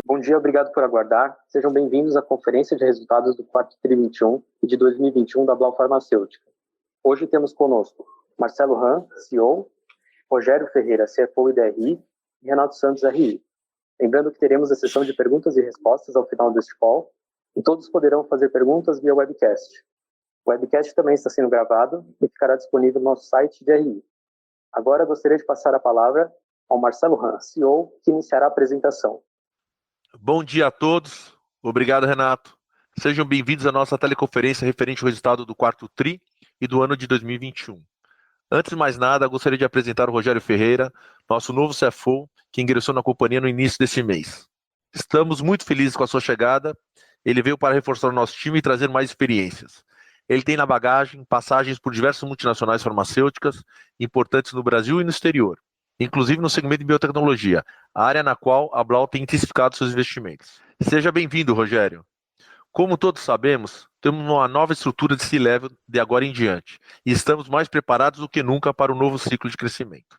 Bom dia, obrigado por aguardar. Sejam bem-vindos à conferência de resultados do quarto TRI 21 e de 2021 da Blau Farmacêutica. Hoje temos conosco Marcelo Hahn, CEO, Rogério Ferreira, CFO e DRI, e Renato Santos, RI. Lembrando que teremos a sessão de perguntas e respostas ao final deste call, e todos poderão fazer perguntas via webcast. O webcast também está sendo gravado e ficará disponível no nosso site de RI. Agora gostaria de passar a palavra ao Marcelo Hahn, CEO, que iniciará a apresentação. Bom dia a todos. Obrigado, Renato. Sejam bem-vindos à nossa teleconferência referente ao resultado do quarto TRI e do ano de 2021. Antes de mais nada, gostaria de apresentar o Rogério Ferreira, nosso novo CFO, que ingressou na companhia no início desse mês. Estamos muito felizes com a sua chegada. Ele veio para reforçar o nosso time e trazer mais experiências. Ele tem na bagagem passagens por diversas multinacionais farmacêuticas importantes no Brasil e no exterior, inclusive no segmento de biotecnologia, a área na qual a Blau tem intensificado seus investimentos. Seja bem-vindo, Rogério. Como todos sabemos, temos uma nova estrutura de C-Level de agora em diante e estamos mais preparados do que nunca para o novo ciclo de crescimento.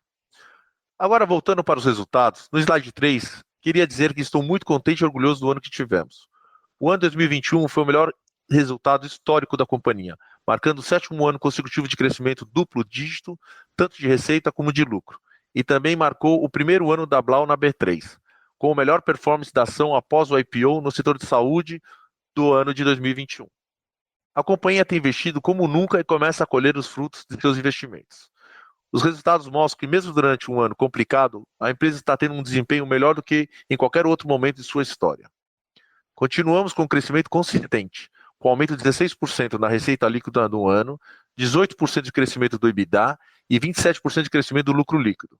Agora, voltando para os resultados, no slide 3, queria dizer que estou muito contente e orgulhoso do ano que tivemos. O ano 2021 foi o melhor resultado histórico da companhia, marcando o 7º ano consecutivo de crescimento duplo dígito, tanto de receita como de lucro. E também marcou o primeiro ano da Blau na B3, com a melhor performance da ação após o IPO no setor de saúde do ano de 2021. A companhia tem investido como nunca e começa a colher os frutos de seus investimentos. Os resultados mostram que mesmo durante um ano complicado, a empresa está tendo um desempenho melhor do que em qualquer outro momento de sua história. Continuamos com um crescimento consistente, com aumento de 16% na receita líquida no ano, 18% de crescimento do EBITDA e 27% de crescimento do lucro líquido,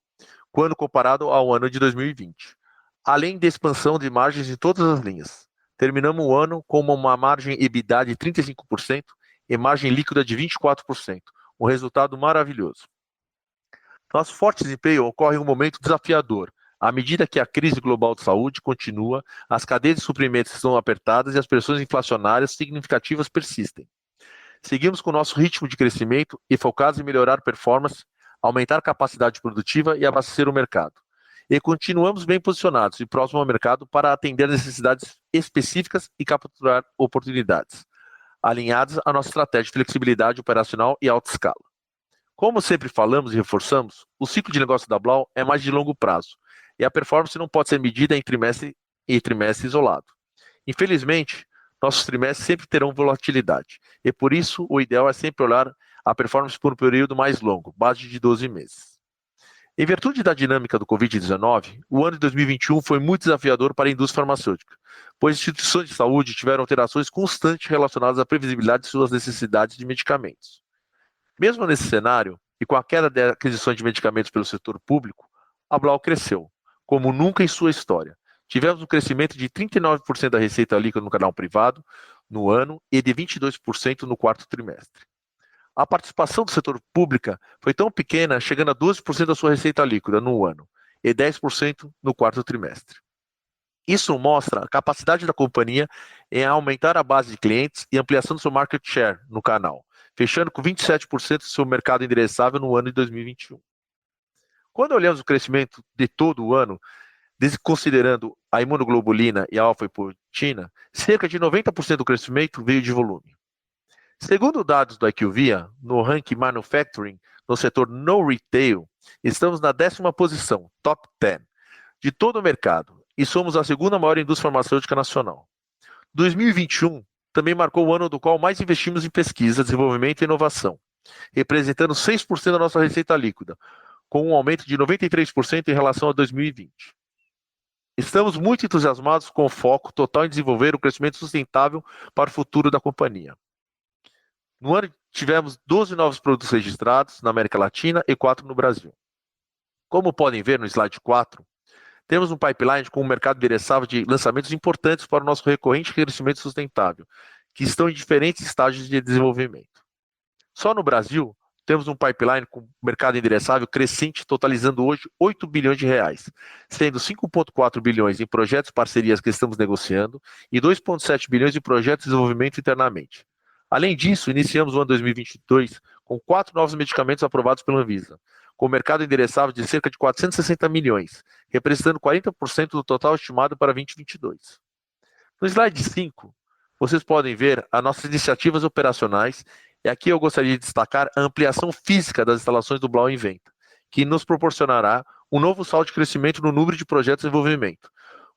quando comparado ao ano de 2020. Além da expansão de margens em todas as linhas. Terminamos o ano com uma margem EBITDA de 35% e margem líquida de 24%, um resultado maravilhoso. Nosso forte desempenho ocorre em um momento desafiador, à medida que a crise global de saúde continua, as cadeias de suprimentos estão apertadas e as pressões inflacionárias significativas persistem. Seguimos com o nosso ritmo de crescimento e focados em melhorar performance, aumentar a capacidade produtiva e abastecer o mercado. E continuamos bem posicionados e próximo ao mercado para atender necessidades específicas e capturar oportunidades, alinhadas à nossa estratégia de flexibilidade operacional e alta escala. Como sempre falamos e reforçamos, o ciclo de negócio da Blau é mais de longo prazo, e a performance não pode ser medida em trimestre isolado. Infelizmente, nossos trimestres sempre terão volatilidade, e por isso o ideal é sempre olhar a performance por um período mais longo, base de 12 meses. Em virtude da dinâmica do Covid-19, o ano de 2021 foi muito desafiador para a indústria farmacêutica, pois instituições de saúde tiveram alterações constantes relacionadas à previsibilidade de suas necessidades de medicamentos. Mesmo nesse cenário, e com a queda de aquisições de medicamentos pelo setor público, a Blau cresceu, como nunca em sua história. Tivemos um crescimento de 39% da receita líquida no canal privado no ano e de 22% no quarto trimestre. A participação do setor público foi tão pequena, chegando a 12% da sua receita líquida no ano e 10% no quarto trimestre. Isso mostra a capacidade da companhia em aumentar a base de clientes e ampliação do seu market share no canal, fechando com 27% do seu mercado endereçável no ano de 2021. Quando olhamos o crescimento de todo o ano, desconsiderando a imunoglobulina e a alfa-lipoitina, cerca de 90% do crescimento veio de volume. Segundo dados do IQVIA, no ranking Manufacturing, no setor No Retail, estamos na 10ª posição, top 10, de todo o mercado, e somos a segunda maior indústria farmacêutica nacional. 2021 também marcou o ano do qual mais investimos em pesquisa, desenvolvimento e inovação, representando 6% da nossa receita líquida, com um aumento de 93% em relação a 2020. Estamos muito entusiasmados com o foco total em desenvolver o crescimento sustentável para o futuro da companhia. No ano, tivemos 12 novos produtos registrados na América Latina e 4 no Brasil. Como podem ver no slide 4, temos um pipeline com um mercado endereçável de lançamentos importantes para o nosso recorrente crescimento sustentável, que estão em diferentes estágios de desenvolvimento. Só no Brasil, temos um pipeline com mercado endereçável crescente, totalizando hoje 8 bilhões de reais, sendo 5,4 bilhões em projetos e parcerias que estamos negociando e 2,7 bilhões em projetos de desenvolvimento internamente. Além disso, iniciamos o ano 2022 com 4 novos medicamentos aprovados pela Anvisa, com o mercado endereçável de cerca de 460 milhões, representando 40% do total estimado para 2022. No slide 5, vocês podem ver as nossas iniciativas operacionais, e aqui eu gostaria de destacar a ampliação física das instalações do Blau Inventa, que nos proporcionará um novo salto de crescimento no número de projetos em desenvolvimento.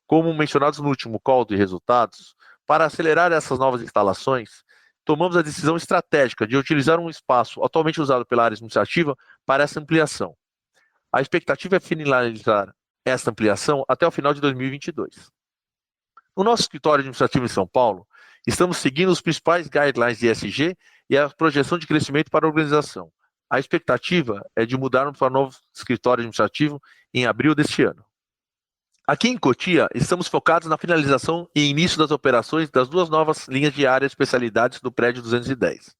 Como mencionados no último call de resultados, para acelerar essas novas instalações, tomamos a decisão estratégica de utilizar um espaço atualmente usado pela área administrativa para essa ampliação. A expectativa é finalizar essa ampliação até o final de 2022. No nosso escritório administrativo em São Paulo, estamos seguindo os principais guidelines de ESG e a projeção de crescimento para a organização. A expectativa é de mudarmos para um novo escritório administrativo em abril deste ano. Aqui em Cotia, estamos focados na finalização e início das operações das duas novas linhas de área especialidades do prédio 210.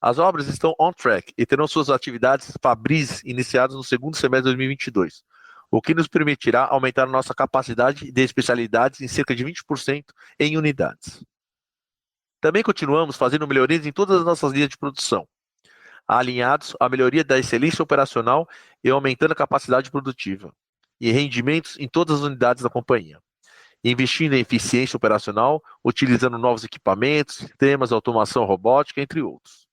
As obras estão on track e terão suas atividades fabris iniciadas no segundo semestre de 2022, o que nos permitirá aumentar a nossa capacidade de especialidades em cerca de 20% em unidades. Também continuamos fazendo melhorias em todas as nossas linhas de produção, alinhados à melhoria da excelência operacional e aumentando a capacidade produtiva e rendimentos em todas as unidades da companhia, investindo em eficiência operacional, utilizando novos equipamentos, sistemas, automação robótica, entre outros.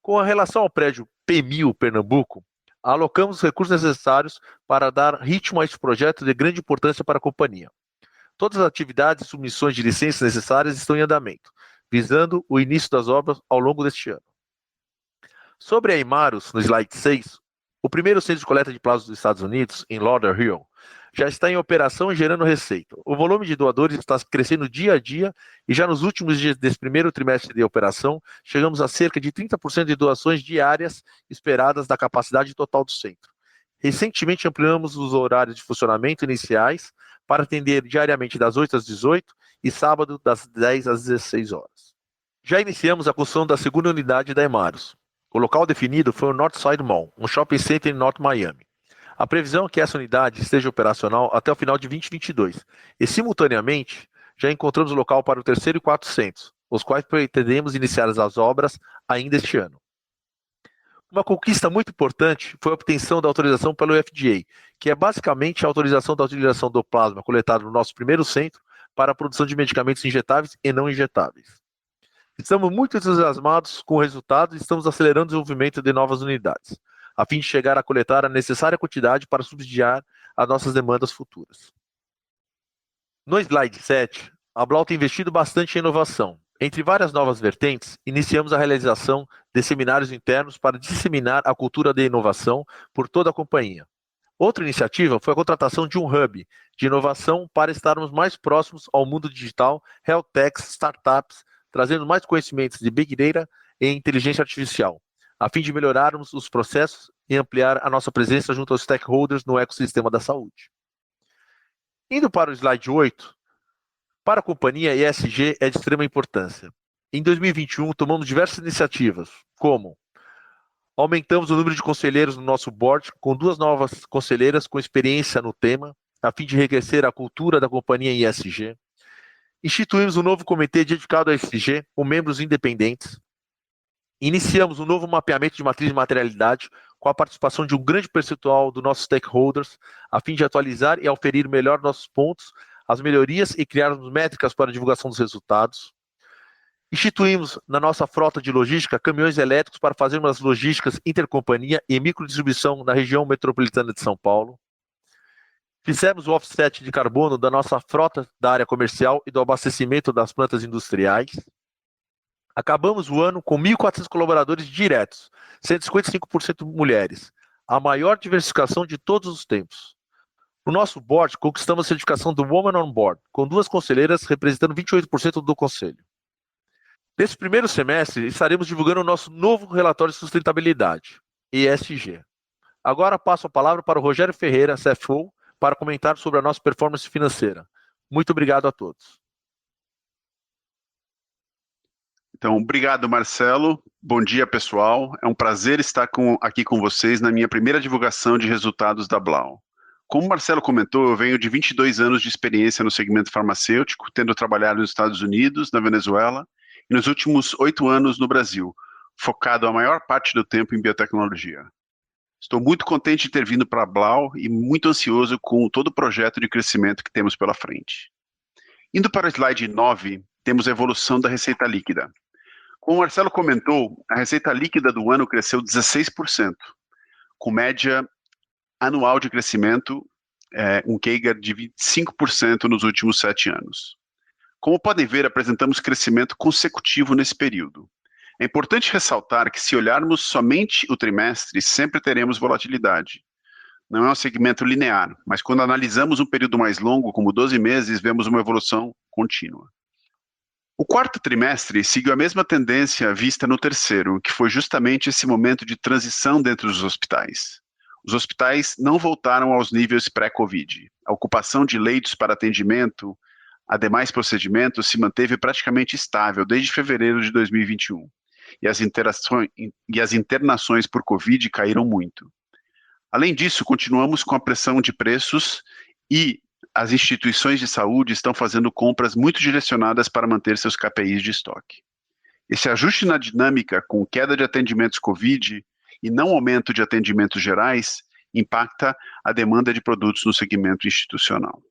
Com relação ao prédio P1000 Pernambuco, alocamos os recursos necessários para dar ritmo a este projeto de grande importância para a companhia. Todas as atividades e submissões de licenças necessárias estão em andamento, visando o início das obras ao longo deste ano. Sobre a Imarus, no slide 6, o primeiro centro de coleta de plasma dos Estados Unidos, em Lauderhill, já está em operação e gerando receita. O volume de doadores está crescendo dia a dia e já nos últimos dias desse primeiro trimestre de operação, chegamos a cerca de 30% de doações diárias esperadas da capacidade total do centro. Recentemente ampliamos os horários de funcionamento iniciais para atender diariamente das 8 às 18 e sábado das 10 às 16 horas. Já iniciamos a construção da segunda unidade da Imarus. O local definido foi o Northside Mall, um shopping center em North Miami. A previsão é que essa unidade esteja operacional até o final de 2022 e, simultaneamente, já encontramos o local para o terceiro e quarto centros, os quais pretendemos iniciar as obras ainda este ano. Uma conquista muito importante foi a obtenção da autorização pelo FDA, que é basicamente a autorização da utilização do plasma coletado no nosso primeiro centro para a produção de medicamentos injetáveis e não injetáveis. Estamos muito entusiasmados com o resultado e estamos acelerando o desenvolvimento de novas unidades, a fim de chegar a coletar a necessária quantidade para subsidiar as nossas demandas futuras. No slide 7, a Blau tem investido bastante em inovação. Entre várias novas vertentes, iniciamos a realização de seminários internos para disseminar a cultura de inovação por toda a companhia. Outra iniciativa foi a contratação de um hub de inovação para estarmos mais próximos ao mundo digital, health techs, startups, trazendo mais conhecimentos de Big Data e inteligência artificial, a fim de melhorarmos os processos e ampliar a nossa presença junto aos stakeholders no ecossistema da saúde. Indo para o slide 8, para a companhia, ESG é de extrema importância. Em 2021, tomamos diversas iniciativas, como aumentamos o número de conselheiros no nosso board, com 2 novas conselheiras com experiência no tema, a fim de enriquecer a cultura da companhia em ESG. Instituímos um novo comitê dedicado a ESG, com membros independentes. Iniciamos um novo mapeamento de matriz de materialidade, com a participação de um grande percentual dos nossos stakeholders, a fim de atualizar e aferir melhor nossos pontos, as melhorias e criarmos métricas para a divulgação dos resultados. Instituímos na nossa frota de logística caminhões elétricos para fazermos as logísticas intercompanhia e microdistribuição na região metropolitana de São Paulo. Fizemos o offset de carbono da nossa frota da área comercial e do abastecimento das plantas industriais. Acabamos o ano com 1.400 colaboradores diretos, 155% mulheres, a maior diversificação de todos os tempos. No nosso board, conquistamos a certificação do Woman on Board, com 2 conselheiras representando 28% do conselho. Nesse primeiro semestre, estaremos divulgando o nosso novo relatório de sustentabilidade, ESG. Agora passo a palavra para o Rogério Ferreira, CFO, para comentar sobre a nossa performance financeira. Muito obrigado a todos. Então, obrigado, Marcelo. Bom dia, pessoal. É um prazer estar aqui com vocês na minha primeira divulgação de resultados da Blau. Como o Marcelo comentou, eu venho de 22 anos de experiência no segmento farmacêutico, tendo trabalhado nos Estados Unidos, na Venezuela e nos últimos 8 anos no Brasil, focado a maior parte do tempo em biotecnologia. Estou muito contente de ter vindo para a Blau e muito ansioso com todo o projeto de crescimento que temos pela frente. Indo para o slide 9, temos a evolução da receita líquida. Como o Marcelo comentou, a receita líquida do ano cresceu 16%, com média anual de crescimento, um CAGR de 25% nos últimos 7 anos. Como podem ver, apresentamos crescimento consecutivo nesse período. É importante ressaltar que se olharmos somente o trimestre, sempre teremos volatilidade. Não é um segmento linear, mas quando analisamos um período mais longo, como 12 meses, vemos uma evolução contínua. O quarto trimestre seguiu a mesma tendência vista no terceiro, que foi justamente esse momento de transição dentro dos hospitais. Os hospitais não voltaram aos níveis pré-Covid. A ocupação de leitos para atendimento a demais procedimentos se manteve praticamente estável desde fevereiro de 2021. E as internações por Covid caíram muito. Além disso, continuamos com a pressão de preços e as instituições de saúde estão fazendo compras muito direcionadas para manter seus KPIs de estoque. Esse ajuste na dinâmica com queda de atendimentos Covid e não aumento de atendimentos gerais impacta a demanda de produtos no segmento institucional.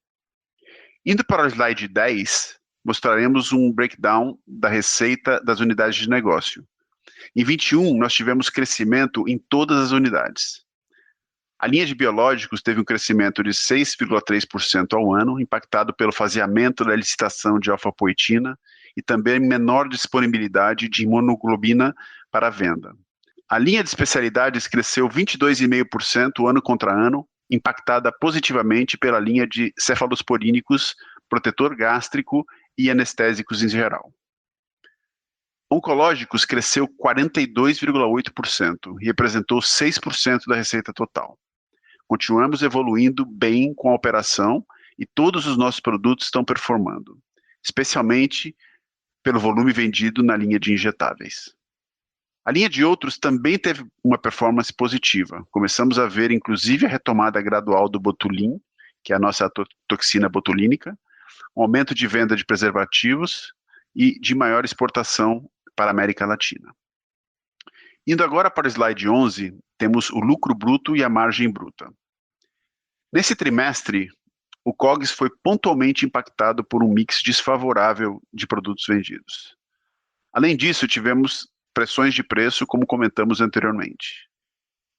Indo para o slide 10, mostraremos um breakdown da receita das unidades de negócio. Em 21, nós tivemos crescimento em todas as unidades. A linha de biológicos teve um crescimento de 6,3% ao ano, impactado pelo faseamento da licitação de alfapoetina e também menor disponibilidade de imunoglobina para venda. A linha de especialidades cresceu 22,5% ano contra ano, impactada positivamente pela linha de cefalosporínicos, protetor gástrico e anestésicos em geral. Oncológicos cresceu 42,8% e representou 6% da receita total. Continuamos evoluindo bem com a operação e todos os nossos produtos estão performando, especialmente pelo volume vendido na linha de injetáveis. A linha de outros também teve uma performance positiva. Começamos a ver, inclusive, a retomada gradual do Botulim, que é a nossa toxina botulínica, um aumento de venda de preservativos e de maior exportação para a América Latina. Indo agora para o slide 11, temos o lucro bruto e a margem bruta. Nesse trimestre, o COGS foi pontualmente impactado por um mix desfavorável de produtos vendidos. Além disso, tivemos pressões de preço, como comentamos anteriormente.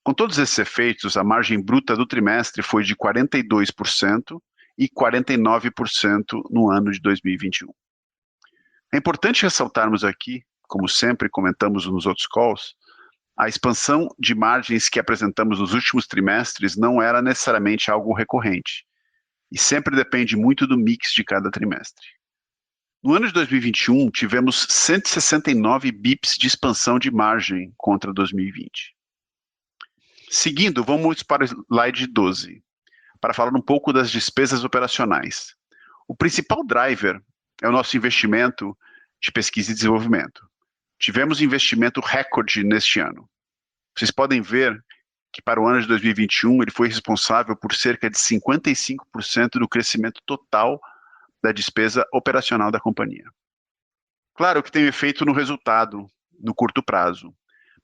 Com todos esses efeitos, a margem bruta do trimestre foi de 42% e 49% no ano de 2021. É importante ressaltarmos aqui, como sempre comentamos nos outros calls, a expansão de margens que apresentamos nos últimos trimestres não era necessariamente algo recorrente, e sempre depende muito do mix de cada trimestre. No ano de 2021, tivemos 169 bips de expansão de margem contra 2020. Seguindo, vamos para o slide 12, para falar um pouco das despesas operacionais. O principal driver é o nosso investimento de pesquisa e desenvolvimento. Tivemos investimento recorde neste ano. Vocês podem ver que para o ano de 2021 ele foi responsável por cerca de 55% do crescimento total da despesa operacional da companhia. Claro que tem um efeito no resultado, no curto prazo,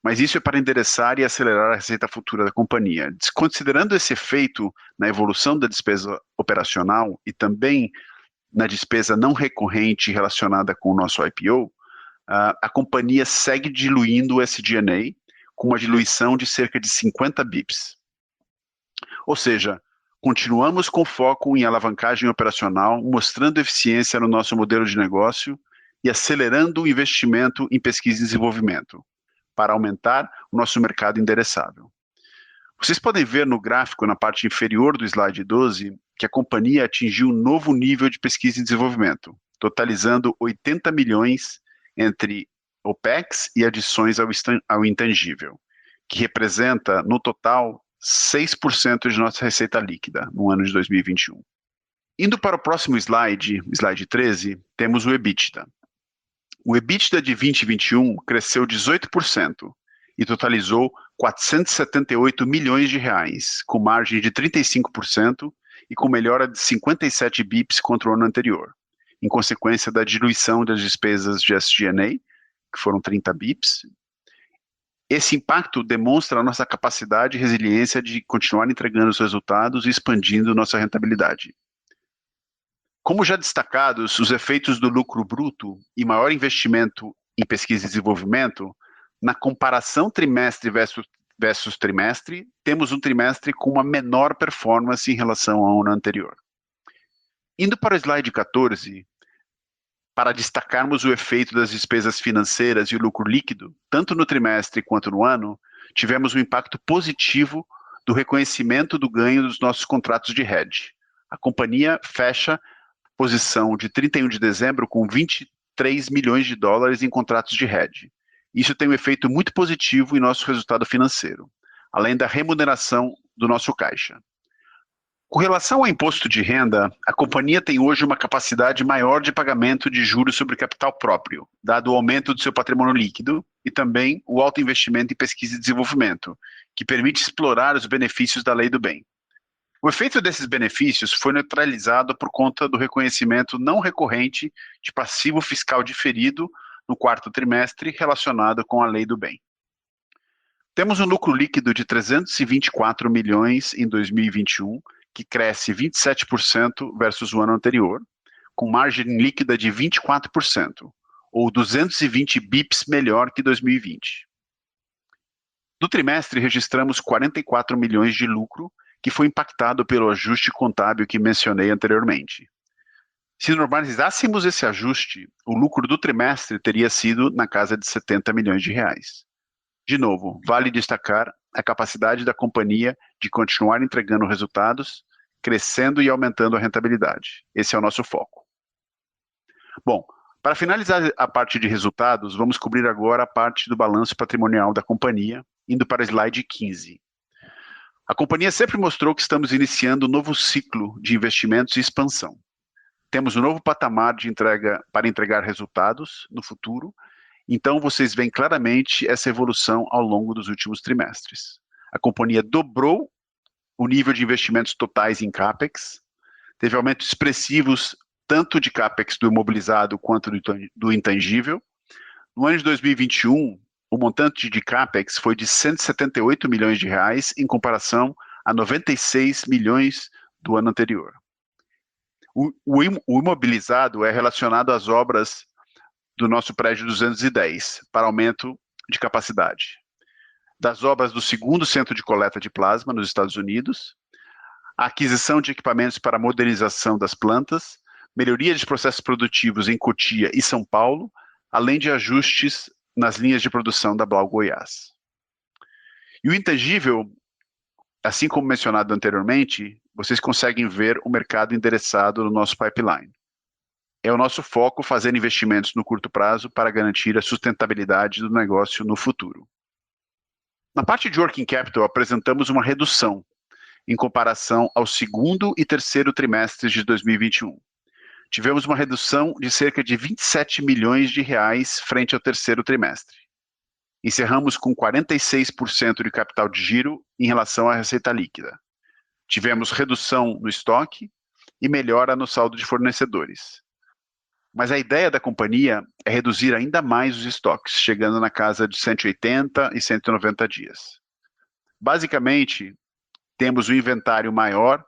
mas isso é para endereçar e acelerar a receita futura da companhia. Desconsiderando esse efeito na evolução da despesa operacional e também na despesa não recorrente relacionada com o nosso IPO, a companhia segue diluindo o SG&A com uma diluição de cerca de 50 bips. Ou seja, continuamos com foco em alavancagem operacional, mostrando eficiência no nosso modelo de negócio e acelerando o investimento em pesquisa e desenvolvimento, para aumentar o nosso mercado endereçável. Vocês podem ver no gráfico, na parte inferior do slide 12, que a companhia atingiu um novo nível de pesquisa e desenvolvimento, totalizando 80 milhões entre OPEX e adições ao intangível, que representa, no total, 6% de nossa receita líquida no ano de 2021. Indo para o próximo slide, slide 13, temos o EBITDA. O EBITDA de 2021 cresceu 18% e totalizou 478 milhões de reais, com margem de 35% e com melhora de 57 bips contra o ano anterior, em consequência da diluição das despesas de SG&A, que foram 30 bips, Esse impacto demonstra a nossa capacidade e resiliência de continuar entregando os resultados e expandindo nossa rentabilidade. Como já destacados, os efeitos do lucro bruto e maior investimento em pesquisa e desenvolvimento, na comparação trimestre versus trimestre, temos um trimestre com uma menor performance em relação ao ano anterior. Indo para o slide 14, para destacarmos o efeito das despesas financeiras e o lucro líquido, tanto no trimestre quanto no ano, tivemos um impacto positivo do reconhecimento do ganho dos nossos contratos de hedge. A companhia fecha posição de 31 de dezembro com 23 milhões de dólares em contratos de hedge. Isso tem um efeito muito positivo em nosso resultado financeiro, além da remuneração do nosso caixa. Com relação ao imposto de renda, a companhia tem hoje uma capacidade maior de pagamento de juros sobre capital próprio, dado o aumento do seu patrimônio líquido e também o alto investimento em pesquisa e desenvolvimento, que permite explorar os benefícios da lei do bem. O efeito desses benefícios foi neutralizado por conta do reconhecimento não recorrente de passivo fiscal diferido no quarto trimestre relacionado com a lei do bem. Temos um lucro líquido de 324 milhões em 2021, que cresce 27% versus o ano anterior, com margem líquida de 24%, ou 220 bips melhor que 2020. No trimestre, registramos 44 milhões de lucro, que foi impactado pelo ajuste contábil que mencionei anteriormente. Se normalizássemos esse ajuste, o lucro do trimestre teria sido na casa de 70 milhões de reais. De novo, vale destacar a capacidade da companhia de continuar entregando resultados, crescendo e aumentando a rentabilidade. Esse é o nosso foco. Bom, para finalizar a parte de resultados, vamos cobrir agora a parte do balanço patrimonial da companhia, indo para o slide 15. A companhia sempre mostrou que estamos iniciando um novo ciclo de investimentos e expansão. Temos um novo patamar de entrega para entregar resultados no futuro. Então, vocês veem claramente essa evolução ao longo dos últimos trimestres. A companhia dobrou o nível de investimentos totais em CAPEX, teve aumentos expressivos tanto de CAPEX do imobilizado quanto do intangível. No ano de 2021, o montante de CAPEX foi de 178 milhões de reais em comparação a 96 milhões do ano anterior. O imobilizado é relacionado às obras do nosso prédio 210, para aumento de capacidade. Das obras do segundo centro de coleta de plasma nos Estados Unidos, a aquisição de equipamentos para modernização das plantas, melhoria de processos produtivos em Cotia e São Paulo, além de ajustes nas linhas de produção da Blau Goiás. E o intangível, assim como mencionado anteriormente, vocês conseguem ver o mercado endereçado no nosso pipeline. É o nosso foco fazer investimentos no curto prazo para garantir a sustentabilidade do negócio no futuro. Na parte de working capital, apresentamos uma redução em comparação ao segundo e terceiro trimestres de 2021. Tivemos uma redução de cerca de 27 milhões de reais frente ao terceiro trimestre. Encerramos com 46% de capital de giro em relação à receita líquida. Tivemos redução no estoque e melhora no saldo de fornecedores. Mas a ideia da companhia é reduzir ainda mais os estoques, chegando na casa de 180 e 190 dias. Basicamente, temos um inventário maior,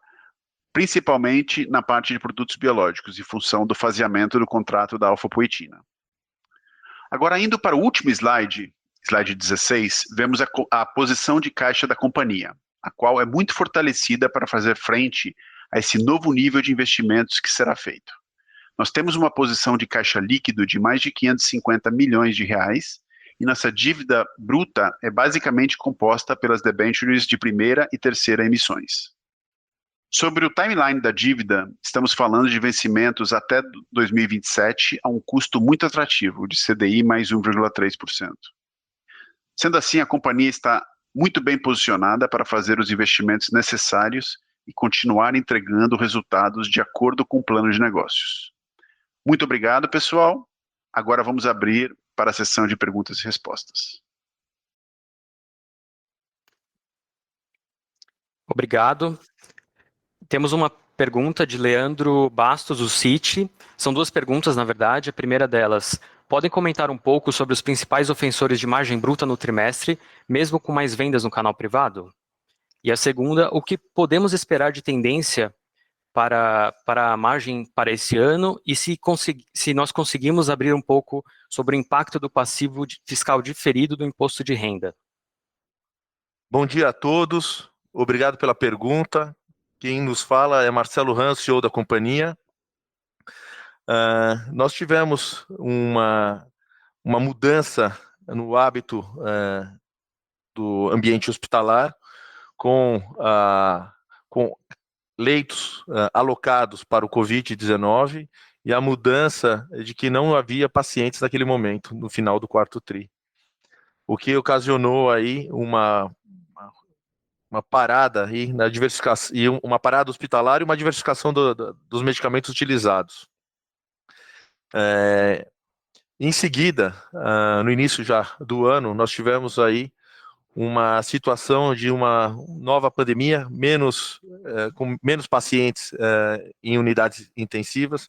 principalmente na parte de produtos biológicos, em função do faseamento do contrato da alfa-poetina. Agora, indo para o último slide, slide 16, vemos a posição de caixa da companhia, a qual é muito fortalecida para fazer frente a esse novo nível de investimentos que será feito. Nós temos uma posição de caixa líquido de mais de 550 milhões de reais e nossa dívida bruta é basicamente composta pelas debêntures de primeira e terceira emissões. Sobre o timeline da dívida, estamos falando de vencimentos até 2027 a um custo muito atrativo, de CDI mais 1,3%. Sendo assim, a companhia está muito bem posicionada para fazer os investimentos necessários e continuar entregando resultados de acordo com o plano de negócios. Muito obrigado, pessoal. Agora vamos abrir para a sessão de perguntas e respostas. Obrigado. Temos uma pergunta de Leandro Bastos, do Citi. São duas perguntas, na verdade. A primeira delas, podem comentar um pouco sobre os principais ofensores de margem bruta no trimestre, mesmo com mais vendas no canal privado? E a segunda, o que podemos esperar de tendência para a margem para esse ano e se nós conseguimos abrir um pouco sobre o impacto do passivo fiscal diferido do imposto de renda? Bom dia a todos, obrigado pela pergunta. Quem nos fala é Marcelo Hahn, CEO da companhia. Nós tivemos uma mudança no hábito do ambiente hospitalar, com leitos alocados para o Covid-19 e a mudança de que não havia pacientes naquele momento, no final do quarto tri. O que ocasionou aí uma parada aí na diversificação, e uma parada hospitalar e uma diversificação dos medicamentos utilizados. Em seguida, no início já do ano, nós tivemos aí uma situação de uma nova pandemia, com menos pacientes em unidades intensivas,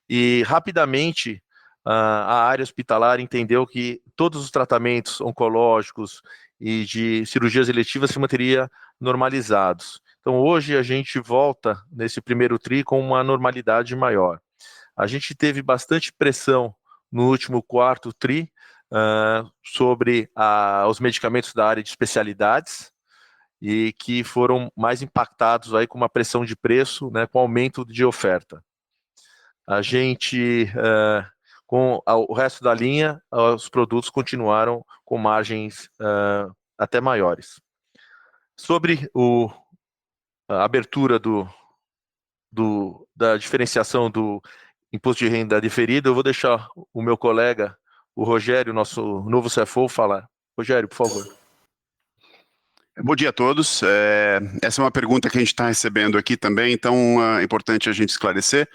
e rapidamente a área hospitalar entendeu que todos os tratamentos oncológicos e de cirurgias eletivas se manteriam normalizados. Então hoje a gente volta nesse primeiro tri com uma normalidade maior. A gente teve bastante pressão no último quarto tri, sobre os medicamentos da área de especialidades e que foram mais impactados aí com uma pressão de preço, né, com aumento de oferta. A gente, com o resto da linha, os produtos continuaram com margens até maiores. Sobre a abertura da diferenciação do imposto de renda diferido, eu vou deixar o meu colega, o Rogério, nosso novo CFO, falar. Rogério, por favor. Bom dia a todos. Essa é uma pergunta que a gente está recebendo aqui também, então é importante a gente esclarecer.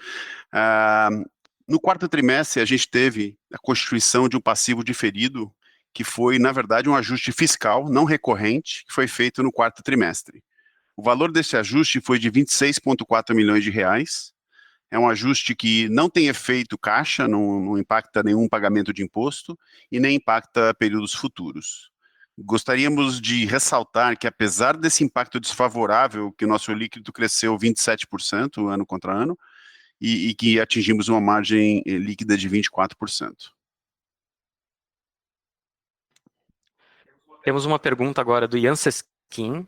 No quarto trimestre, a gente teve a constituição de um passivo diferido, que foi, na verdade, um ajuste fiscal não recorrente, que foi feito no quarto trimestre. O valor desse ajuste foi de 26,4 milhões de reais. É um ajuste que não tem efeito caixa, não impacta nenhum pagamento de imposto e nem impacta períodos futuros. Gostaríamos de ressaltar que, apesar desse impacto desfavorável, que o nosso líquido cresceu 27% ano contra ano, e que atingimos uma margem líquida de 24%. Temos uma pergunta agora do Ian Seskin,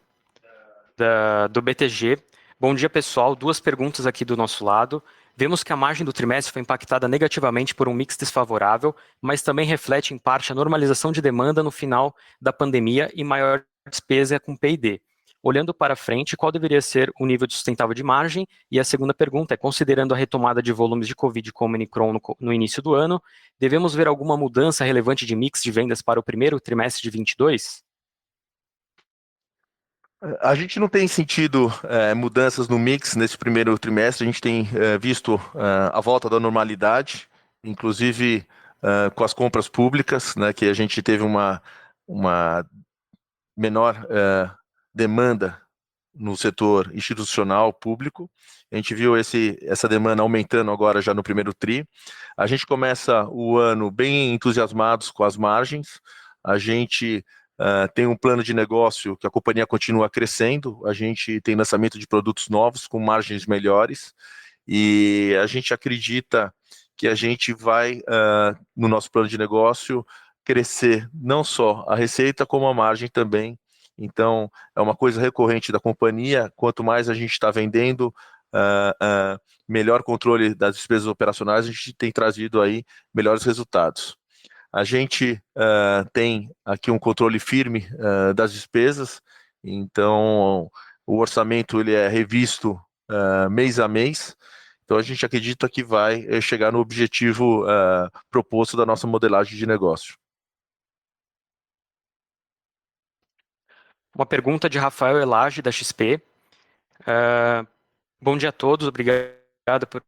do BTG. Bom dia, pessoal. Duas perguntas aqui do nosso lado. Vemos que a margem do trimestre foi impactada negativamente por um mix desfavorável, mas também reflete, em parte, a normalização de demanda no final da pandemia e maior despesa com P&D. Olhando para frente, qual deveria ser o nível de sustentável de margem? E a segunda pergunta é, considerando a retomada de volumes de Covid com Omicron no início do ano, devemos ver alguma mudança relevante de mix de vendas para o primeiro trimestre de 2022? A gente não tem sentido mudanças no mix nesse primeiro trimestre, a gente tem visto a volta da normalidade, inclusive com as compras públicas, né, que a gente teve uma menor demanda no setor institucional público. A gente viu essa demanda aumentando agora já no primeiro tri. A gente começa o ano bem entusiasmados com as margens. A gente tem um plano de negócio que a companhia continua crescendo. A gente tem lançamento de produtos novos com margens melhores e a gente acredita que a gente vai, no nosso plano de negócio, crescer não só a receita como a margem também. Então, é uma coisa recorrente da companhia, quanto mais a gente está vendendo, melhor controle das despesas operacionais, a gente tem trazido aí melhores resultados. A gente tem aqui um controle firme das despesas, então o orçamento ele é revisto mês a mês, então a gente acredita que vai chegar no objetivo proposto da nossa modelagem de negócio. Uma pergunta de Rafael Elage, da XP. Bom dia a todos, obrigado por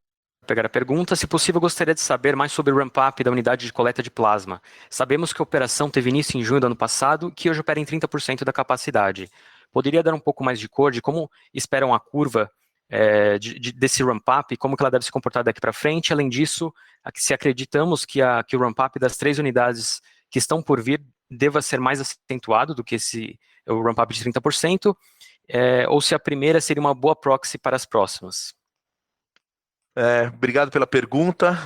pegar a pergunta. Se possível, gostaria de saber mais sobre o ramp-up da unidade de coleta de plasma. Sabemos que a operação teve início em junho do ano passado, que hoje opera em 30% da capacidade. Poderia dar um pouco mais de cor de como esperam a curva desse ramp-up, como que ela deve se comportar daqui para frente. Além disso, se acreditamos que o ramp-up das 3 unidades que estão por vir deva ser mais acentuado do que o ramp-up de 30%, ou se a primeira seria uma boa proxy para as próximas. Obrigado pela pergunta.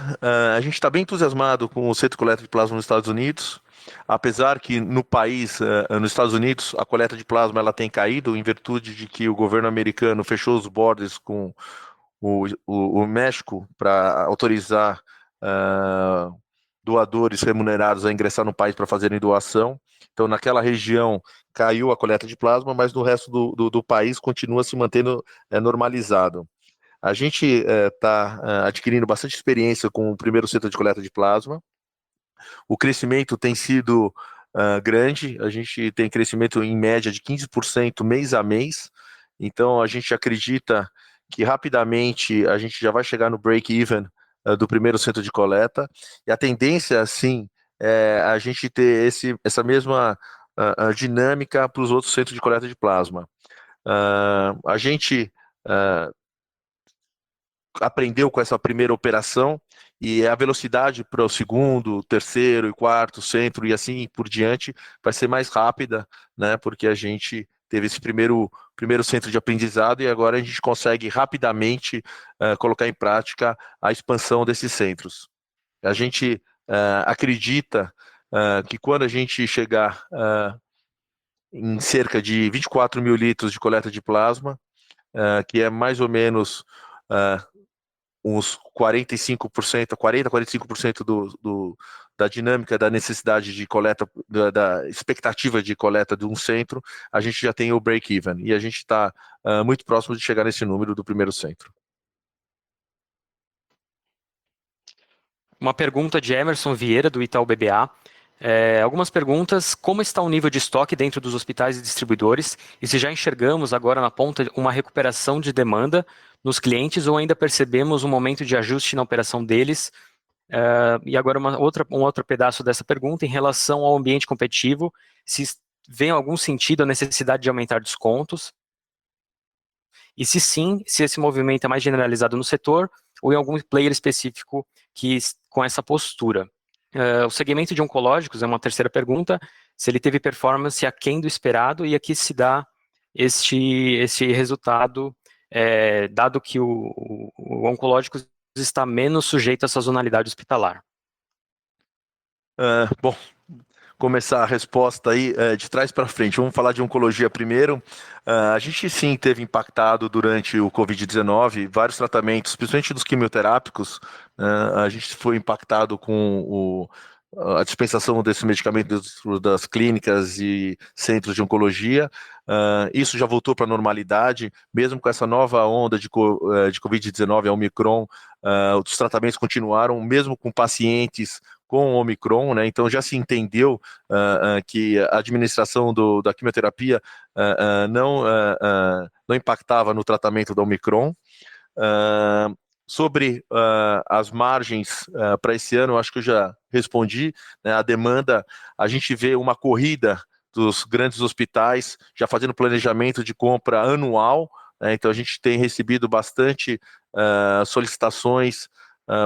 A gente está bem entusiasmado com o centro de coleta de plasma nos Estados Unidos, apesar que no país, nos Estados Unidos, a coleta de plasma ela tem caído em virtude de que o governo americano fechou os borders com o México para autorizar doadores remunerados a ingressar no país para fazerem doação. Então, naquela região caiu a coleta de plasma, mas no resto do país continua se mantendo normalizado. A gente está adquirindo bastante experiência com o primeiro centro de coleta de plasma. O crescimento tem sido grande, a gente tem crescimento em média de 15% mês a mês, então a gente acredita que rapidamente a gente já vai chegar no break-even do primeiro centro de coleta, e a tendência, sim, é a gente ter essa mesma dinâmica para os outros centros de coleta de plasma. A gente aprendeu com essa primeira operação e a velocidade para o segundo, terceiro e quarto centro e assim por diante vai ser mais rápida, né? Porque a gente teve esse primeiro centro de aprendizado e agora a gente consegue rapidamente colocar em prática a expansão desses centros. A gente acredita que quando a gente chegar em cerca de 24 mil litros de coleta de plasma, que é mais ou menos uns 45%, 45% da dinâmica da necessidade de coleta, da expectativa de coleta de um centro, a gente já tem o break-even, e a gente está muito próximo de chegar nesse número do primeiro centro. Uma pergunta de Emerson Vieira, do Itaú BBA. Algumas perguntas: como está o nível de estoque dentro dos hospitais e distribuidores, e se já enxergamos agora na ponta uma recuperação de demanda nos clientes, ou ainda percebemos um momento de ajuste na operação deles? E agora um outro pedaço dessa pergunta em relação ao ambiente competitivo, se vê algum sentido a necessidade de aumentar descontos, e se sim, se esse movimento é mais generalizado no setor ou em algum player específico com essa postura. O segmento de oncológicos é uma terceira pergunta, se ele teve performance aquém do esperado e a que se dá este resultado, dado que o oncológico está menos sujeito à sazonalidade hospitalar. Bom, começar a resposta aí de trás para frente. Vamos falar de oncologia primeiro. A gente sim teve impactado durante o Covid-19, vários tratamentos, principalmente dos quimioterápicos. A gente foi impactado com a dispensação desse medicamento das clínicas e centros de oncologia. Isso já voltou para a normalidade, mesmo com essa nova onda de Covid-19, a Omicron, os tratamentos continuaram, mesmo com pacientes com o Omicron, né? Então já se entendeu que a administração da quimioterapia não impactava no tratamento da Omicron. Sobre as margens para esse ano, eu acho que eu já respondi, né? A demanda, a gente vê uma corrida dos grandes hospitais já fazendo planejamento de compra anual, né? Então a gente tem recebido bastante solicitações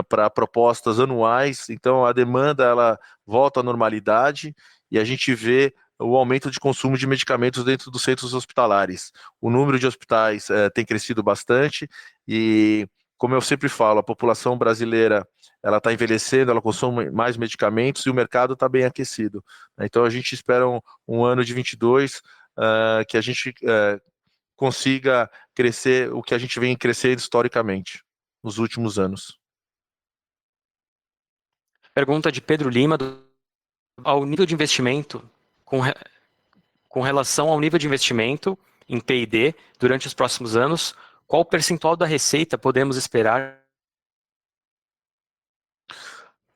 para propostas anuais, então a demanda ela volta à normalidade e a gente vê o aumento de consumo de medicamentos dentro dos centros hospitalares. O número de hospitais tem crescido bastante e, como eu sempre falo, a população brasileira ela está envelhecendo, ela consome mais medicamentos e o mercado está bem aquecido. Então a gente espera um ano de 22 que a gente consiga crescer o que a gente vem crescendo historicamente nos últimos anos. Pergunta de Pedro Lima, ao nível de investimento, com relação ao nível de investimento em P&D durante os próximos anos, qual percentual da receita podemos esperar?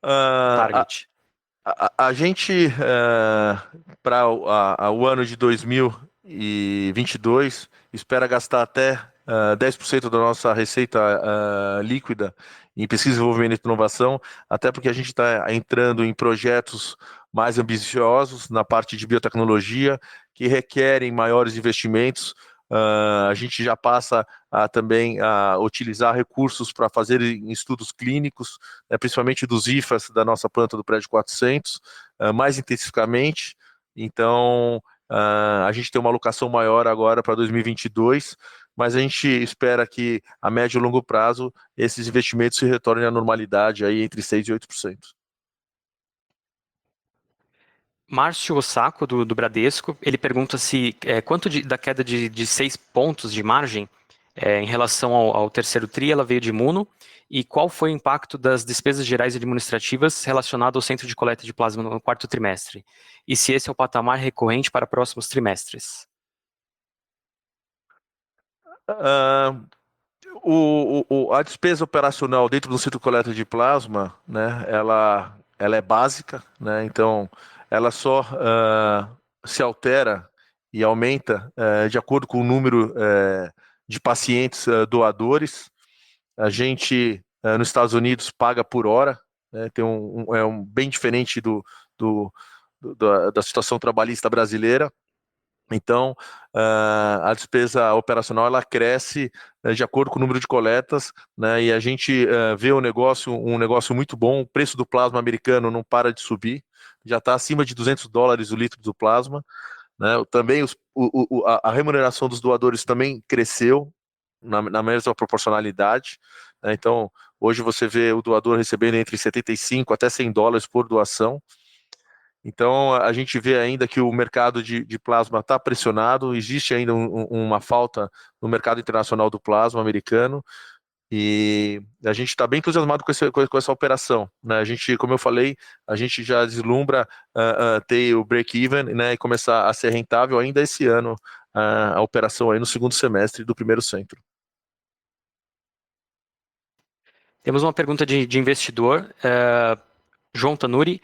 Target. A gente, para o ano de 2022, espera gastar até 10% da nossa receita líquida em pesquisa, desenvolvimento e inovação, até porque a gente está entrando em projetos mais ambiciosos na parte de biotecnologia, que requerem maiores investimentos, a gente já passa também a utilizar recursos para fazer estudos clínicos, principalmente dos IFAs da nossa planta do prédio 400, mais intensivamente. Então, a gente tem uma alocação maior agora para 2022, mas a gente espera que a médio e longo prazo esses investimentos se retornem à normalidade aí entre 6% e 8%. Márcio Osako, do Bradesco, ele pergunta se quanto da queda de 6 pontos de margem em relação ao terceiro TRI ela veio de Imuno, e qual foi o impacto das despesas gerais e administrativas relacionado ao centro de coleta de plasma no quarto trimestre, e se esse é o patamar recorrente para próximos trimestres. A despesa operacional dentro do centro de coleta de plasma, né, ela é básica, né, então ela só se altera e aumenta de acordo com o número de pacientes doadores. A gente, nos Estados Unidos, paga por hora, né, tem bem diferente da situação trabalhista brasileira. Então, a despesa operacional ela cresce de acordo com o número de coletas, né, e a gente vê um negócio muito bom. O preço do plasma americano não para de subir, já está acima de $200 o litro do plasma, né. Também a remuneração dos doadores também cresceu na mesma proporcionalidade, né. Então, hoje você vê o doador recebendo entre $75 até $100 por doação. Então, a gente vê ainda que o mercado de plasma está pressionado, existe ainda uma falta no mercado internacional do plasma americano, e a gente está bem entusiasmado com essa operação, né? A gente, como eu falei, a gente já deslumbra ter o break-even, né, e começar a ser rentável ainda esse ano, a operação aí no segundo semestre do primeiro centro. Temos uma pergunta de investidor, João Tanuri.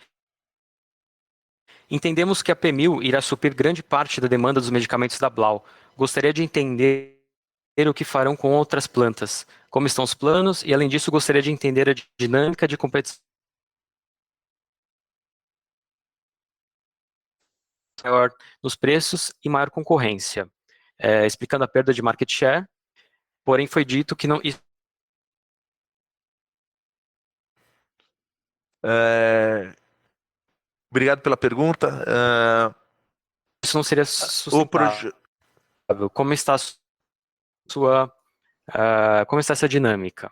Entendemos que a PMIL irá suprir grande parte da demanda dos medicamentos da Blau. Gostaria de entender o que farão com outras plantas, como estão os planos, e além disso gostaria de entender a dinâmica de competição maior nos preços e maior concorrência, explicando a perda de market share, porém foi dito que não... Obrigado pela pergunta. Isso não seria sustentável. Como está como está essa dinâmica?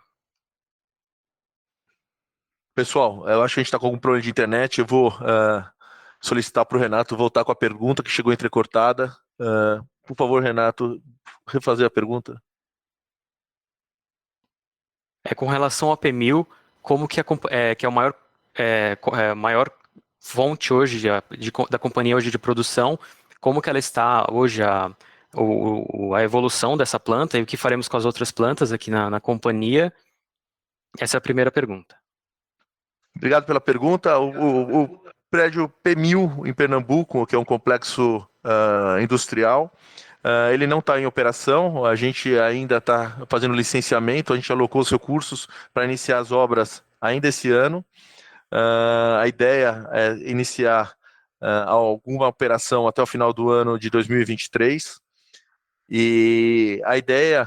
Pessoal, eu acho que a gente está com algum problema de internet. Eu vou solicitar para o Renato voltar com a pergunta que chegou entrecortada. Por favor, Renato, refazer a pergunta. Com relação ao PMIL, como que é o maior fonte hoje da companhia hoje de produção, como que ela está hoje, a evolução dessa planta e o que faremos com as outras plantas aqui na companhia? Essa é a primeira pergunta. Obrigado pela pergunta. O prédio P1000 em Pernambuco, que é um complexo industrial, ele não está em operação, a gente ainda está fazendo licenciamento, a gente alocou os recursos para iniciar as obras ainda esse ano. A ideia é iniciar alguma operação até o final do ano de 2023, e a ideia,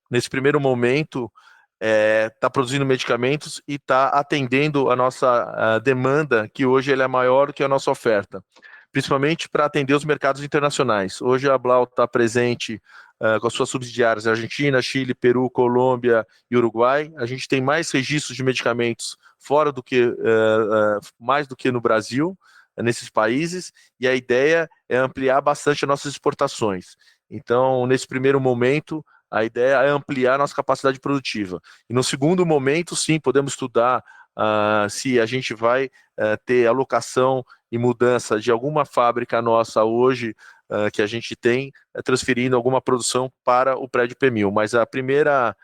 nesse primeiro momento, está produzindo medicamentos e está atendendo a nossa demanda, que hoje ele é maior que a nossa oferta, principalmente para atender os mercados internacionais. Hoje a Blau está presente com as suas subsidiárias Argentina, Chile, Peru, Colômbia e Uruguai. A gente tem mais registros de medicamentos fora do que mais do que no Brasil, nesses países, e a ideia é ampliar bastante as nossas exportações. Então, nesse primeiro momento, a ideia é ampliar a nossa capacidade produtiva. E no segundo momento, sim, podemos estudar se a gente vai ter alocação e mudança de alguma fábrica nossa hoje que a gente tem, transferindo alguma produção para o prédio P1000. Mas a primeira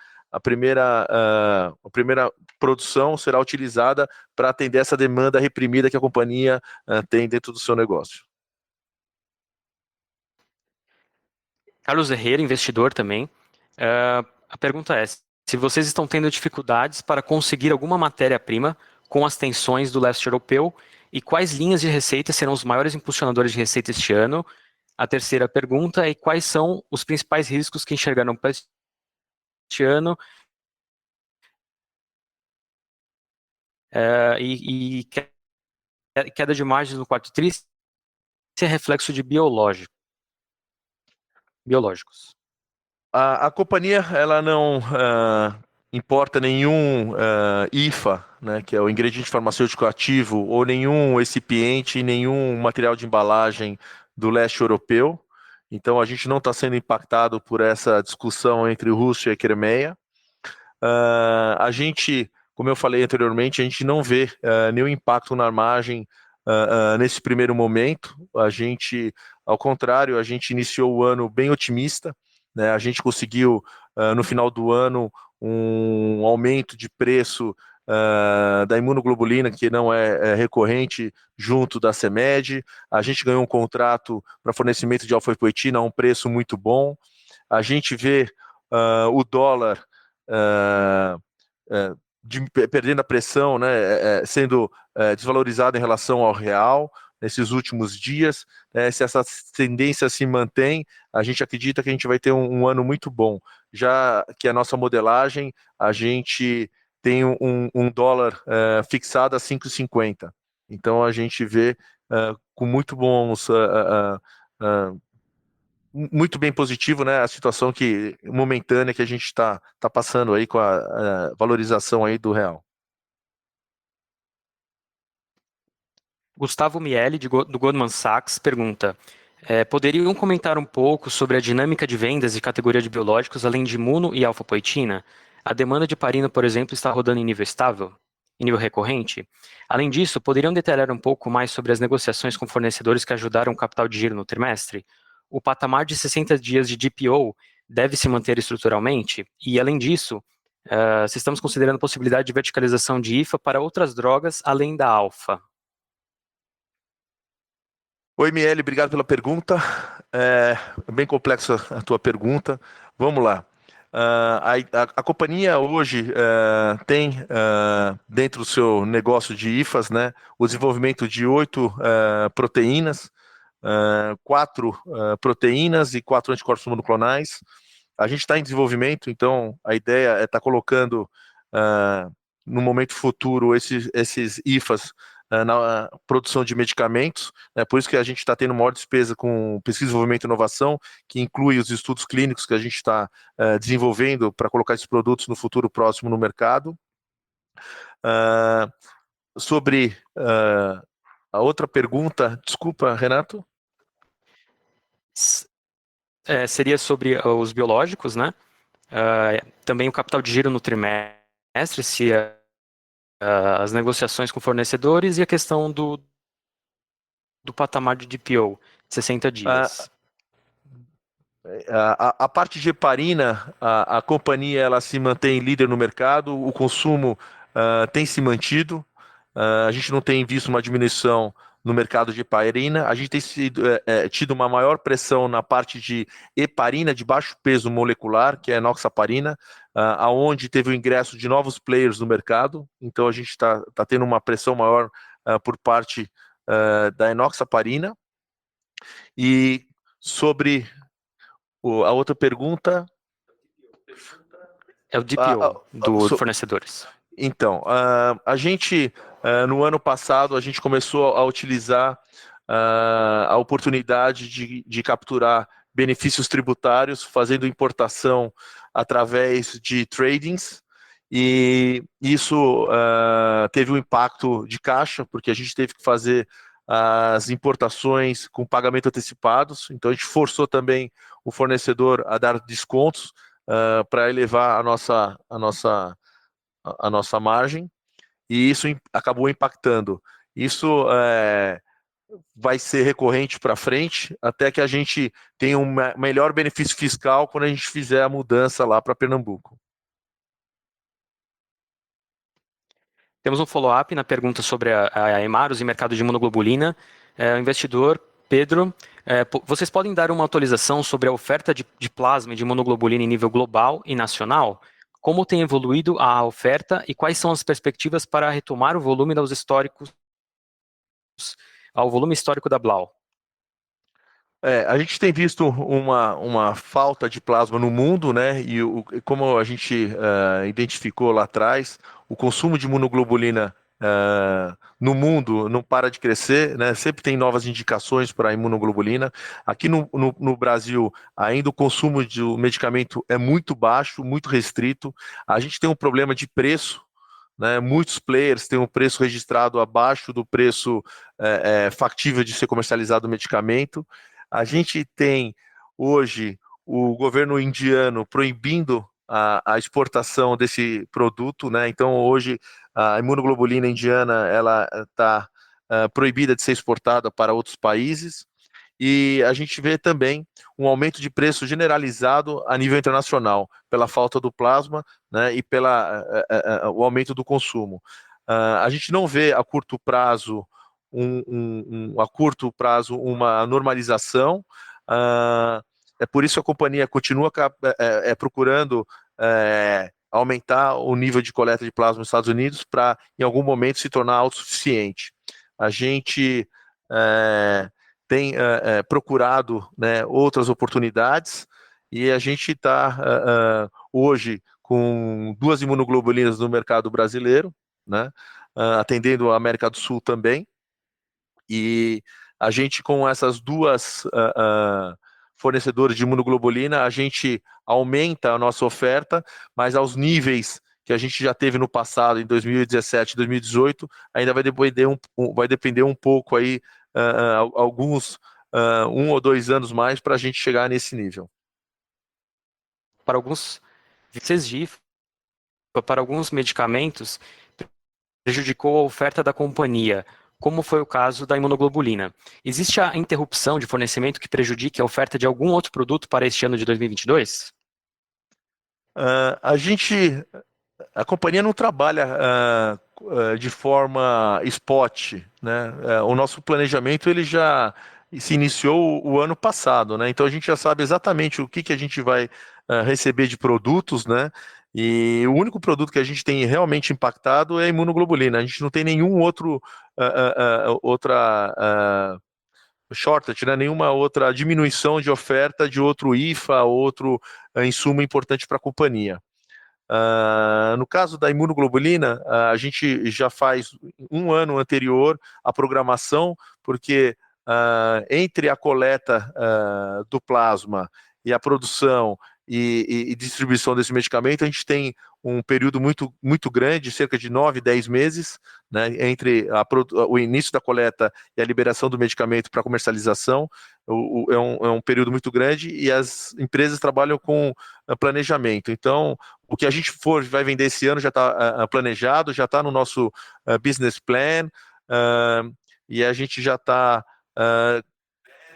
produção será utilizada para atender essa demanda reprimida que a companhia tem dentro do seu negócio. Carlos Herrera, investidor também. A pergunta é: se vocês estão tendo dificuldades para conseguir alguma matéria-prima com as tensões do leste europeu, e quais linhas de receita serão os maiores impulsionadores de receita este ano, A terceira pergunta é quais são os principais riscos que enxergaram para este ano e queda de margens no quarto tri é reflexo de biológicos. A companhia ela não importa nenhum IFA, né, que é o ingrediente farmacêutico ativo, ou nenhum recipiente, nenhum material de embalagem do leste europeu. Então a gente não está sendo impactado por essa discussão entre Rússia e Crimeia. A gente, como eu falei anteriormente, a gente não vê nenhum impacto na margem nesse primeiro momento. A gente, ao contrário, a gente iniciou o ano bem otimista, né? A gente conseguiu, no final do ano, um aumento de preço da imunoglobulina, que não é recorrente, junto da CEMED. A gente ganhou um contrato para fornecimento de alfa-lipoetina a um preço muito bom. A gente vê o dólar perdendo a pressão, né, sendo desvalorizado em relação ao real nesses últimos dias. Se essa tendência se mantém, a gente acredita que a gente vai ter um ano muito bom. Já que a nossa modelagem, a gente tem um dólar fixado a 5,50. Então a gente vê com muito bons muito bem positivo, né, a situação momentânea que a gente está passando aí com a valorização aí do real. Gustavo Miele, do Goldman Sachs, pergunta: poderiam comentar um pouco sobre a dinâmica de vendas de categoria de biológicos, além de imuno e alfapoetina? A demanda de parina, por exemplo, está rodando em nível estável? Em nível recorrente? Além disso, poderiam detalhar um pouco mais sobre as negociações com fornecedores que ajudaram o capital de giro no trimestre? O patamar de 60 dias de DPO deve se manter estruturalmente? E, além disso, se estamos considerando a possibilidade de verticalização de IFA para outras drogas além da alfa? Oi, Miele, obrigado pela pergunta. É bem complexa a tua pergunta. Vamos lá. A companhia hoje tem dentro do seu negócio de IFAs, né, o desenvolvimento de 8 proteínas, 4 proteínas e 4 anticorpos monoclonais. A gente está em desenvolvimento, então a ideia é estar colocando no momento futuro esses IFAs na produção de medicamentos, né? Por isso que a gente está tendo maior despesa com pesquisa, desenvolvimento e inovação, que inclui os estudos clínicos que a gente está desenvolvendo para colocar esses produtos no futuro próximo no mercado. Sobre a outra pergunta, desculpa, Renato? Seria sobre os biológicos, né? Também o capital de giro no trimestre, se as negociações com fornecedores e a questão do patamar de DPO, 60 dias. A parte de heparina, a companhia ela se mantém líder no mercado, o consumo tem se mantido, a gente não tem visto uma diminuição no mercado de heparina, a gente tem tido uma maior pressão na parte de heparina de baixo peso molecular, que é a enoxaparina, aonde teve o ingresso de novos players no mercado, então a gente está tendo uma pressão maior por parte da enoxaparina. E sobre a outra pergunta... É o DPO dos fornecedores. Então, a gente, no ano passado, a gente começou a utilizar a oportunidade de capturar benefícios tributários, fazendo importação através de tradings, e isso teve um impacto de caixa, porque a gente teve que fazer as importações com pagamento antecipados, então a gente forçou também o fornecedor a dar descontos para elevar a nossa margem, e isso acabou impactando. Isso vai ser recorrente para frente, até que a gente tenha um melhor benefício fiscal quando a gente fizer a mudança lá para Pernambuco. Temos um follow-up na pergunta sobre a Hemarus e mercado de imunoglobulina. O investidor Pedro, vocês podem dar uma atualização sobre a oferta de plasma e de imunoglobulina em nível global e nacional? Como tem evoluído a oferta e quais são as perspectivas para retomar o volume ao volume histórico da Blau? A gente tem visto uma falta de plasma no mundo, né? E como a gente identificou lá atrás, o consumo de imunoglobulina no mundo não para de crescer, né? Sempre tem novas indicações para a imunoglobulina. Aqui no Brasil, ainda o consumo de medicamento é muito baixo, muito restrito. A gente tem um problema de preço, né? Muitos players têm um preço registrado abaixo do preço factível de ser comercializado o medicamento. A gente tem hoje o governo indiano proibindo a exportação desse produto, né? Então hoje a imunoglobulina indiana ela está proibida de ser exportada para outros países. E a gente vê também um aumento de preço generalizado a nível internacional, pela falta do plasma, né, e o aumento do consumo. A gente não vê a curto prazo uma normalização. É por isso que a companhia continua procurando aumentar o nível de coleta de plasma nos Estados Unidos para, em algum momento, se tornar autossuficiente. A gente tem procurado, né, outras oportunidades e a gente está hoje com 2 imunoglobulinas no mercado brasileiro, né, atendendo a América do Sul também, e a gente com essas 2 fornecedores de imunoglobulina, a gente aumenta a nossa oferta, mas aos níveis que a gente já teve no passado, em 2017 e 2018, ainda vai depender um pouco aí, alguns 1 ou 2 anos mais para a gente chegar nesse nível. Para alguns para alguns medicamentos, prejudicou a oferta da companhia, como foi o caso da imunoglobulina. Existe a interrupção de fornecimento que prejudique a oferta de algum outro produto para este ano de 2022? A companhia não trabalha de forma spot, né? O nosso planejamento ele já se iniciou o ano passado, né? Então a gente já sabe exatamente o que a gente vai receber de produtos, né? E o único produto que a gente tem realmente impactado é a imunoglobulina. A gente não tem nenhum outro shortage, né? Nenhuma outra diminuição de oferta de outro IFA, outro insumo importante para a companhia. No caso da imunoglobulina, a gente já faz um ano anterior a programação, porque entre a coleta do plasma e a produção e distribuição desse medicamento, a gente tem um período muito, muito grande, cerca de 9, 10 meses, né, entre o início da coleta e a liberação do medicamento para comercialização. É um período muito grande e as empresas trabalham com planejamento. Então, o que a gente vai vender esse ano já está planejado, já está no nosso business plan, e a gente já está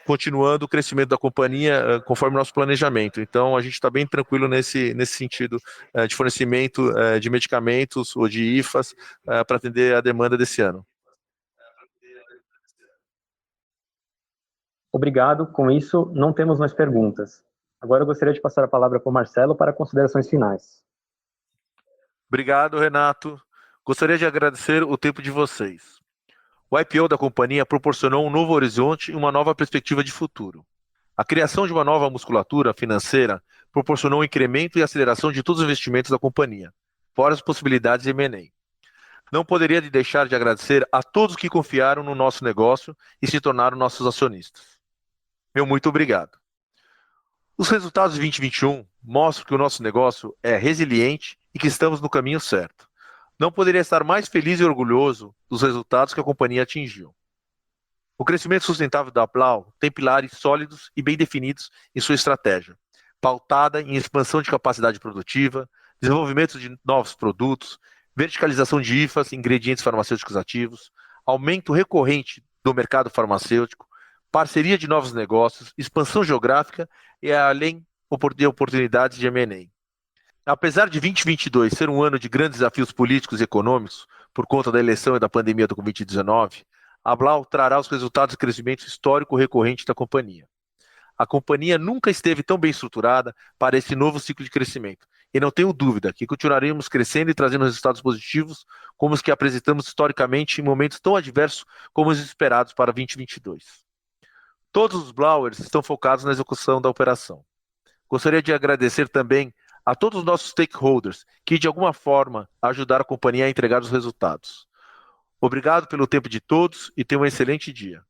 continuando o crescimento da companhia conforme o nosso planejamento. Então, a gente está bem tranquilo nesse sentido de fornecimento de medicamentos ou de IFAs para atender a demanda desse ano. Obrigado. Com isso, não temos mais perguntas. Agora eu gostaria de passar a palavra para o Marcelo para considerações finais. Obrigado, Renato. Gostaria de agradecer o tempo de vocês. O IPO da companhia proporcionou um novo horizonte e uma nova perspectiva de futuro. A criação de uma nova musculatura financeira proporcionou um incremento e aceleração de todos os investimentos da companhia, fora as possibilidades de M&A. Não poderia deixar de agradecer a todos que confiaram no nosso negócio e se tornaram nossos acionistas. Meu muito obrigado. Os resultados de 2021 mostram que o nosso negócio é resiliente e que estamos no caminho certo. Não poderia estar mais feliz e orgulhoso dos resultados que a companhia atingiu. O crescimento sustentável da Blau tem pilares sólidos e bem definidos em sua estratégia, pautada em expansão de capacidade produtiva, desenvolvimento de novos produtos, verticalização de IFAs, ingredientes farmacêuticos ativos, aumento recorrente do mercado farmacêutico, parceria de novos negócios, expansão geográfica e além de oportunidades de M&A. Apesar de 2022 ser um ano de grandes desafios políticos e econômicos, por conta da eleição e da pandemia do Covid-19, a Blau trará os resultados de crescimento histórico recorrente da companhia. A companhia nunca esteve tão bem estruturada para esse novo ciclo de crescimento, e não tenho dúvida que continuaremos crescendo e trazendo resultados positivos como os que apresentamos historicamente em momentos tão adversos como os esperados para 2022. Todos os Blauers estão focados na execução da operação. Gostaria de agradecer também a todos os nossos stakeholders que, de alguma forma, ajudaram a companhia a entregar os resultados. Obrigado pelo tempo de todos e tenham um excelente dia.